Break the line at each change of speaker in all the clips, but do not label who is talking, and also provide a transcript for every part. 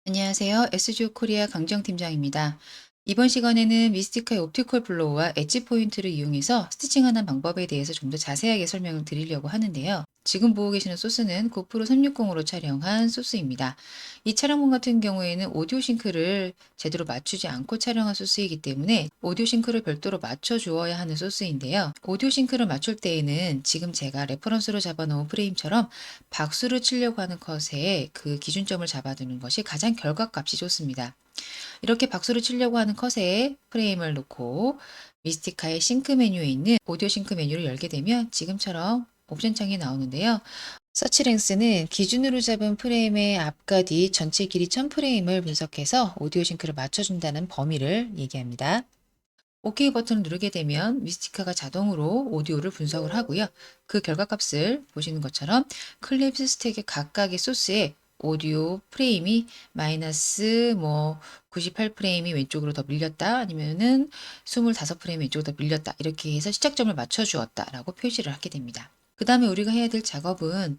안녕하세요. SGO 코리아 강정 팀장입니다. 이번 시간에는 미스티카의 옵티컬 블로우와 엣지 포인트를 이용해서 스티칭하는 방법에 대해서 좀 더 자세하게 설명을 드리려고 하는데요. 지금 보고 계시는 소스는 고프로 360으로 촬영한 소스입니다. 이 촬영본 같은 경우에는 오디오 싱크를 제대로 맞추지 않고 촬영한 소스이기 때문에 오디오 싱크를 별도로 맞춰 주어야 하는 소스인데요. 오디오 싱크를 맞출 때에는 지금 제가 레퍼런스로 잡아놓은 프레임처럼 박수를 치려고 하는 컷에 그 기준점을 잡아두는 것이 가장 결과값이 좋습니다. 이렇게 박수를 치려고 하는 컷에 프레임을 놓고 미스티카의 싱크 메뉴에 있는 오디오 싱크 메뉴를 열게 되면 지금처럼 옵션 창이 나오는데요. 서치 랭스는 기준으로 잡은 프레임의 앞과 뒤 전체 길이 1000프레임을 분석해서 오디오 싱크를 맞춰준다는 범위를 얘기합니다. OK 버튼을 누르게 되면 미스티카가 자동으로 오디오를 분석을 하고요. 그 결과값을 보시는 것처럼 클립스 스택의 각각의 소스에 오디오 프레임이 마이너스 98프레임이 왼쪽으로 더 밀렸다 아니면은 25프레임 왼쪽으로 더 밀렸다 이렇게 해서 시작점을 맞춰 주었다라고 표시를 하게 됩니다. 그 다음에 우리가 해야 될 작업은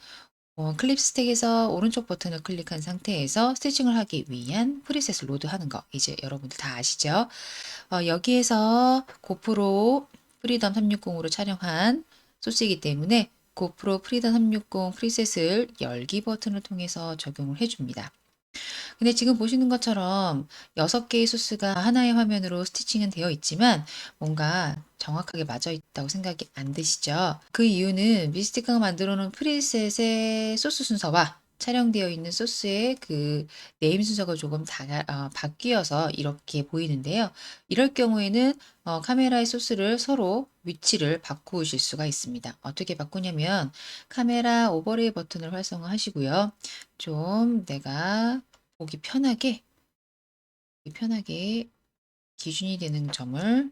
클립 스택에서 오른쪽 버튼을 클릭한 상태에서 스티칭을 하기 위한 프리셋을 로드하는 거 이제 여러분들 다 아시죠? 여기에서 고프로 프리덤 360으로 촬영한 소스이기 때문에 고프로 프리덤 360 프리셋을 열기 버튼을 통해서 적용을 해줍니다. 근데 지금 보시는 것처럼 6개의 소스가 하나의 화면으로 스티칭은 되어 있지만 뭔가 정확하게 맞아 있다고 생각이 안 드시죠? 그 이유는 미스티카가 만들어 놓은 프리셋의 소스 순서와 촬영되어 있는 소스의 그 네임 순서가 조금 바뀌어서 이렇게 보이는데요. 이럴 경우에는 카메라의 소스를 서로 위치를 바꾸실 수가 있습니다. 어떻게 바꾸냐면 카메라 오버레이 버튼을 활성화하시고요. 좀 내가 보기 편하게 기준이 되는 점을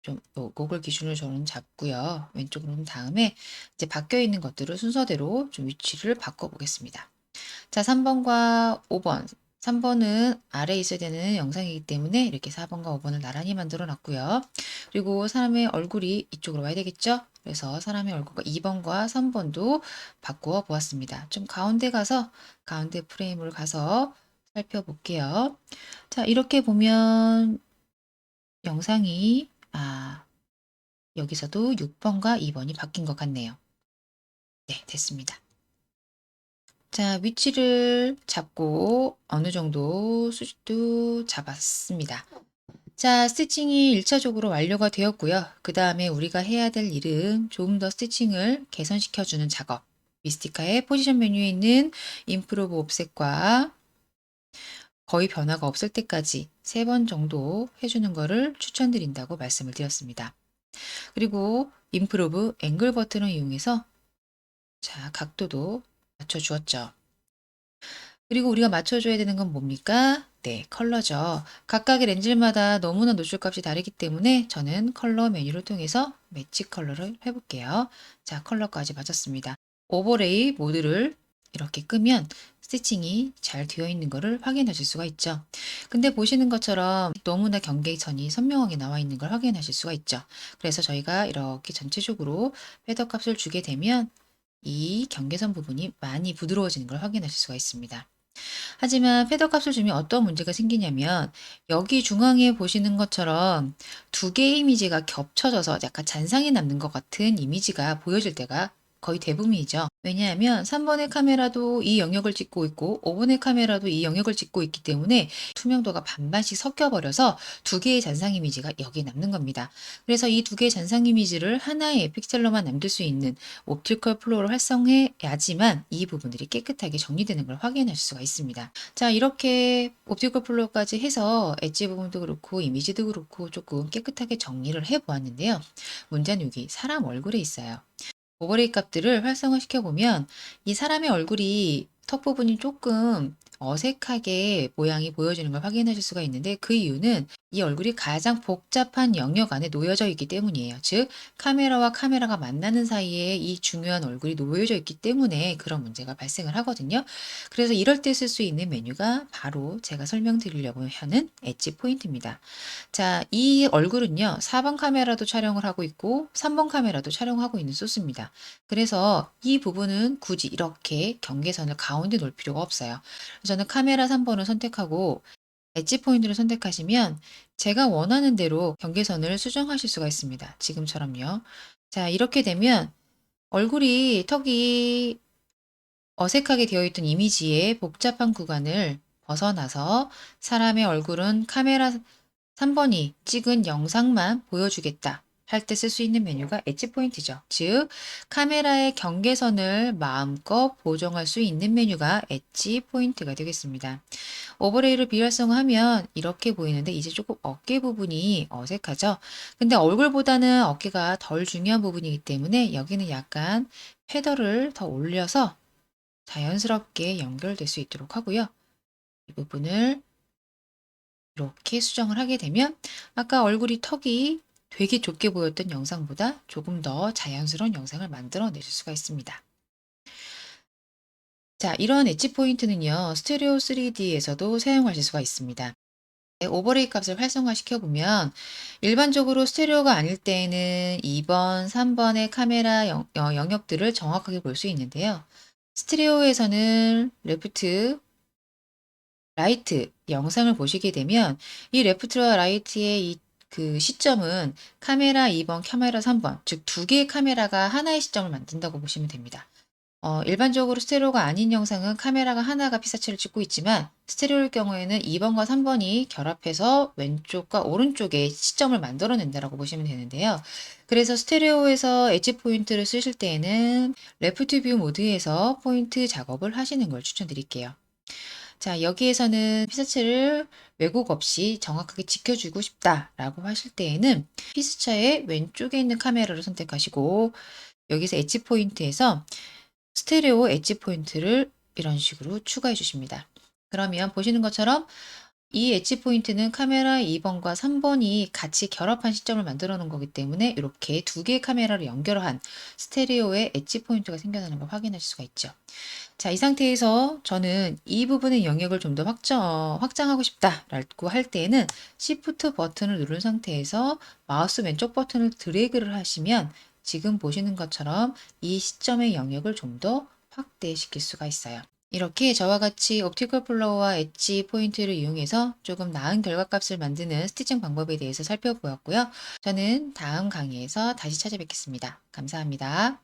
좀 요걸 기준으로 저는 잡고요. 왼쪽으로 한 다음에 이제 바뀌어 있는 것들을 순서대로 좀 위치를 바꿔 보겠습니다. 자, 3번과 5번. 3번은 아래에 있어야 되는 영상이기 때문에 이렇게 4번과 5번을 나란히 만들어 놨고요. 그리고 사람의 얼굴이 이쪽으로 와야 되겠죠? 그래서 사람의 얼굴과 2번과 3번도 바꾸어 보았습니다. 좀 가운데 프레임을 가서 살펴볼게요. 자, 이렇게 보면 영상이 여기서도 6번과 2번이 바뀐 것 같네요. 네, 됐습니다. 자, 위치를 잡고 어느 정도 수직도 잡았습니다. 자, 스티칭이 1차적으로 완료가 되었고요. 그 다음에 우리가 해야 될 일은 조금 더 스티칭을 개선시켜주는 작업. 미스티카의 포지션 메뉴에 있는 임프로브 옵셋과 거의 변화가 없을 때까지 3번 정도 해주는 거를 추천드린다고 말씀을 드렸습니다. 그리고 임프로브 앵글 버튼을 이용해서 자, 각도도 맞춰주었죠. 그리고 우리가 맞춰줘야 되는 건 뭡니까? 네, 컬러죠. 각각의 렌즈마다 너무나 노출값이 다르기 때문에 저는 컬러 메뉴를 통해서 매치 컬러를 해볼게요. 자, 컬러까지 맞췄습니다. 오버레이 모드를 이렇게 끄면 스티칭이 잘 되어 있는 것을 확인하실 수가 있죠. 근데 보시는 것처럼 너무나 경계선이 선명하게 나와 있는 걸 확인하실 수가 있죠. 그래서 저희가 이렇게 전체적으로 패더 값을 주게 되면 이 경계선 부분이 많이 부드러워지는 걸 확인하실 수가 있습니다. 하지만 패더 값을 주면 어떤 문제가 생기냐면 여기 중앙에 보시는 것처럼 두 개의 이미지가 겹쳐져서 약간 잔상이 남는 것 같은 이미지가 보여질 때가 거의 대부분이죠. 왜냐하면 3번의 카메라도 이 영역을 찍고 있고 5번의 카메라도 이 영역을 찍고 있기 때문에 투명도가 반반씩 섞여버려서 두 개의 잔상 이미지가 여기에 남는 겁니다. 그래서 이 두 개의 잔상 이미지를 하나의 픽셀로만 남길 수 있는 옵티컬 플로우를 활성해야지만 이 부분들이 깨끗하게 정리되는 걸 확인할 수가 있습니다. 자, 이렇게 옵티컬 플로우까지 해서 엣지 부분도 그렇고 이미지도 그렇고 조금 깨끗하게 정리를 해 보았는데요. 문제는 여기 사람 얼굴에 있어요. 오버레이 값들을 활성화시켜 보면 이 사람의 얼굴이 턱 부분이 조금 어색하게 모양이 보여지는 걸 확인하실 수가 있는데 그 이유는 이 얼굴이 가장 복잡한 영역 안에 놓여져 있기 때문이에요. 즉, 카메라와 카메라가 만나는 사이에 이 중요한 얼굴이 놓여져 있기 때문에 그런 문제가 발생을 하거든요. 그래서 이럴 때 쓸 수 있는 메뉴가 바로 제가 설명드리려고 하는 엣지 포인트입니다. 자, 이 얼굴은요, 4번 카메라도 촬영을 하고 있고, 3번 카메라도 촬영하고 있는 소스입니다. 그래서 이 부분은 굳이 이렇게 경계선을 가운데 놓을 필요가 없어요. 저는 카메라 3번을 선택하고, 엣지 포인트를 선택하시면 제가 원하는 대로 경계선을 수정하실 수가 있습니다. 지금처럼요. 자, 이렇게 되면 얼굴이 턱이 어색하게 되어 있던 이미지의 복잡한 구간을 벗어나서 사람의 얼굴은 카메라 3번이 찍은 영상만 보여주겠다 할 때 쓸 수 있는 메뉴가 엣지 포인트죠. 즉, 카메라의 경계선을 마음껏 보정할 수 있는 메뉴가 엣지 포인트가 되겠습니다. 오버레이를 비활성화하면 이렇게 보이는데 이제 조금 어깨 부분이 어색하죠. 근데 얼굴보다는 어깨가 덜 중요한 부분이기 때문에 여기는 약간 패더를 더 올려서 자연스럽게 연결될 수 있도록 하고요. 이 부분을 이렇게 수정을 하게 되면 아까 얼굴이 턱이 되게 좁게 보였던 영상보다 조금 더 자연스러운 영상을 만들어 내실 수가 있습니다. 자, 이런 엣지 포인트는요, 스테레오 3D에서도 사용하실 수가 있습니다. 오버레이 값을 활성화시켜 보면 일반적으로 스테레오가 아닐 때에는 2번, 3번의 카메라 영역들을 정확하게 볼 수 있는데요. 스테레오에서는 레프트, 라이트 영상을 보시게 되면 이 레프트와 라이트의 그 시점은 카메라 2번, 카메라 3번, 즉 두 개의 카메라가 하나의 시점을 만든다고 보시면 됩니다. 일반적으로 스테레오가 아닌 영상은 카메라가 하나가 피사체를 찍고 있지만 스테레오일 경우에는 2번과 3번이 결합해서 왼쪽과 오른쪽에 시점을 만들어낸다라고 보시면 되는데요. 그래서 스테레오에서 엣지 포인트를 쓰실 때에는 레프트 뷰 모드에서 포인트 작업을 하시는 걸 추천드릴게요. 자, 여기에서는 피사체를 왜곡 없이 정확하게 지켜주고 싶다라고 하실 때에는 피스처의 왼쪽에 있는 카메라를 선택하시고 여기서 엣지 포인트에서 스테레오 엣지 포인트를 이런 식으로 추가해 주십니다. 그러면 보시는 것처럼 이 엣지 포인트는 카메라 2번과 3번이 같이 결합한 시점을 만들어 놓은 거기 때문에 이렇게 두 개의 카메라를 연결한 스테레오의 엣지 포인트가 생겨나는 걸 확인하실 수가 있죠. 자, 이 상태에서 저는 이 부분의 영역을 좀 더 확장하고 싶다라고 할 때에는 Shift 버튼을 누른 상태에서 마우스 왼쪽 버튼을 드래그를 하시면 지금 보시는 것처럼 이 시점의 영역을 좀 더 확대시킬 수가 있어요. 이렇게 저와 같이 옵티컬 플로우와 엣지 포인트를 이용해서 조금 나은 결과값을 만드는 스티칭 방법에 대해서 살펴보았고요. 저는 다음 강의에서 다시 찾아뵙겠습니다. 감사합니다.